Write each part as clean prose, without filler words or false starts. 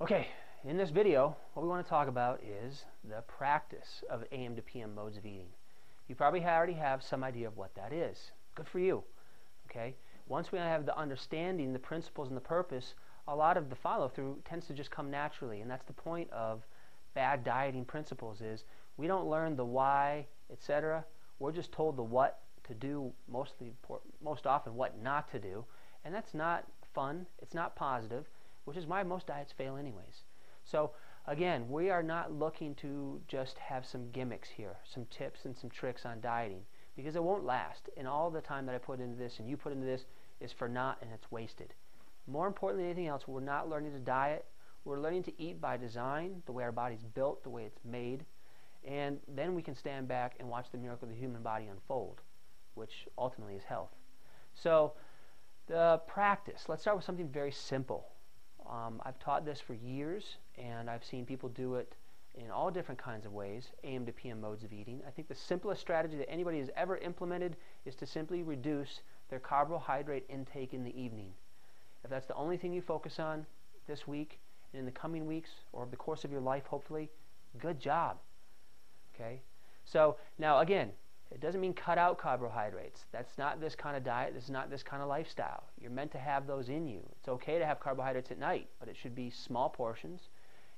Okay, in this video, what we want to talk about is the practice of AM to PM modes of eating. You probably already have some idea of what that is. Good for you. Okay, once we have the understanding, the principles, and the purpose, a lot of the follow-through tends to just come naturally, and that's the point of bad dieting principles is we don't learn the why, etc. We're just told the what to do, most often what not to do, and that's not fun, it's not positive, which is why most diets fail anyways. So again, we are not looking to just have some gimmicks here, some tips and some tricks on dieting, because it won't last, and all the time that I put into this and you put into this is for naught, and it's wasted. More importantly than anything else, we're not learning to diet, we're learning to eat by design, the way our body's built, the way it's made, and then we can stand back and watch the miracle of the human body unfold, which ultimately is health. So the practice, let's start with something very simple. I've taught this for years, and I've seen people do it in all different kinds of ways, AM to PM modes of eating. I think the simplest strategy that anybody has ever implemented is to simply reduce their carbohydrate intake in the evening. If that's the only thing you focus on this week and in the coming weeks or over the course of your life, hopefully, good job. Okay? So now again, it doesn't mean cut out carbohydrates. That's not this kind of diet. This is not this kind of lifestyle. You're meant to have those in you. It's okay to have carbohydrates at night, but it should be small portions.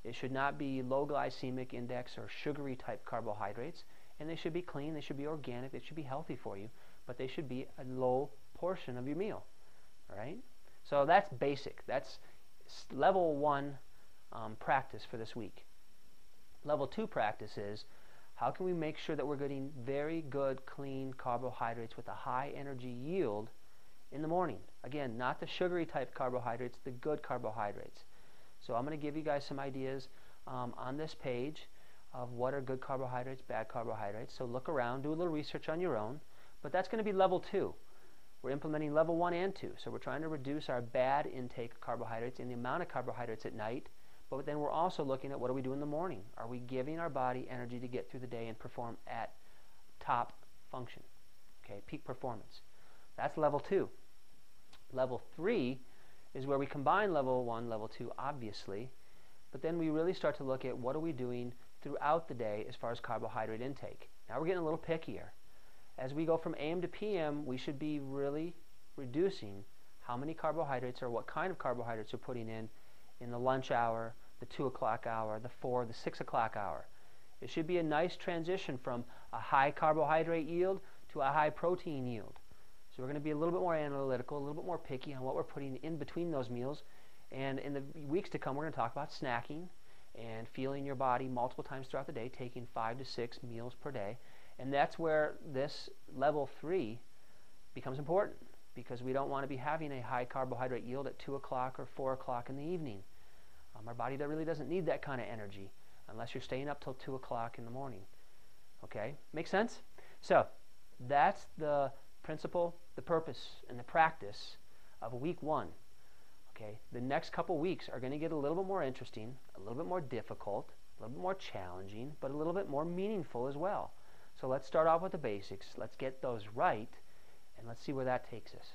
It should not be low glycemic index or sugary type carbohydrates, and they should be clean, they should be organic, they should be healthy for you, but they should be a low portion of your meal. All right? So that's basic. That's level 1 practice for this week. Level 2 practice is how can we make sure that we're getting very good, clean carbohydrates with a high energy yield in the morning? Again, not the sugary type carbohydrates, the good carbohydrates. So I'm going to give you guys some ideas on this page of what are good carbohydrates, bad carbohydrates. So look around, do a little research on your own. But that's going to be level 2. We're implementing level 1 and 2. So we're trying to reduce our bad intake of carbohydrates and the amount of carbohydrates at night. But then we're also looking at what do we do in the morning? Are we giving our body energy to get through the day and perform at top function? Okay, peak performance. That's level 2. Level 3 is where we combine level 1, level 2, obviously, but then we really start to look at what are we doing throughout the day as far as carbohydrate intake. Now we're getting a little pickier. As we go from AM to PM, we should be really reducing how many carbohydrates or what kind of carbohydrates we're putting in the lunch hour, the 2 o'clock hour, the 4, the 6 o'clock hour. It should be a nice transition from a high carbohydrate yield to a high protein yield. So we're going to be a little bit more analytical, a little bit more picky on what we're putting in between those meals. And in the weeks to come, we're going to talk about snacking and fueling your body multiple times throughout the day, taking 5 to 6 meals per day. And that's where this level 3 becomes important, because we don't want to be having a high carbohydrate yield at 2 o'clock or 4 o'clock in the evening. Our body really doesn't need that kind of energy unless you're staying up till 2 o'clock in the morning. Okay? Make sense? So that's the principle, the purpose, and the practice of week 1. Okay? The next couple weeks are going to get a little bit more interesting, a little bit more difficult, a little bit more challenging, but a little bit more meaningful as well. So let's start off with the basics. Let's get those right, and let's see where that takes us.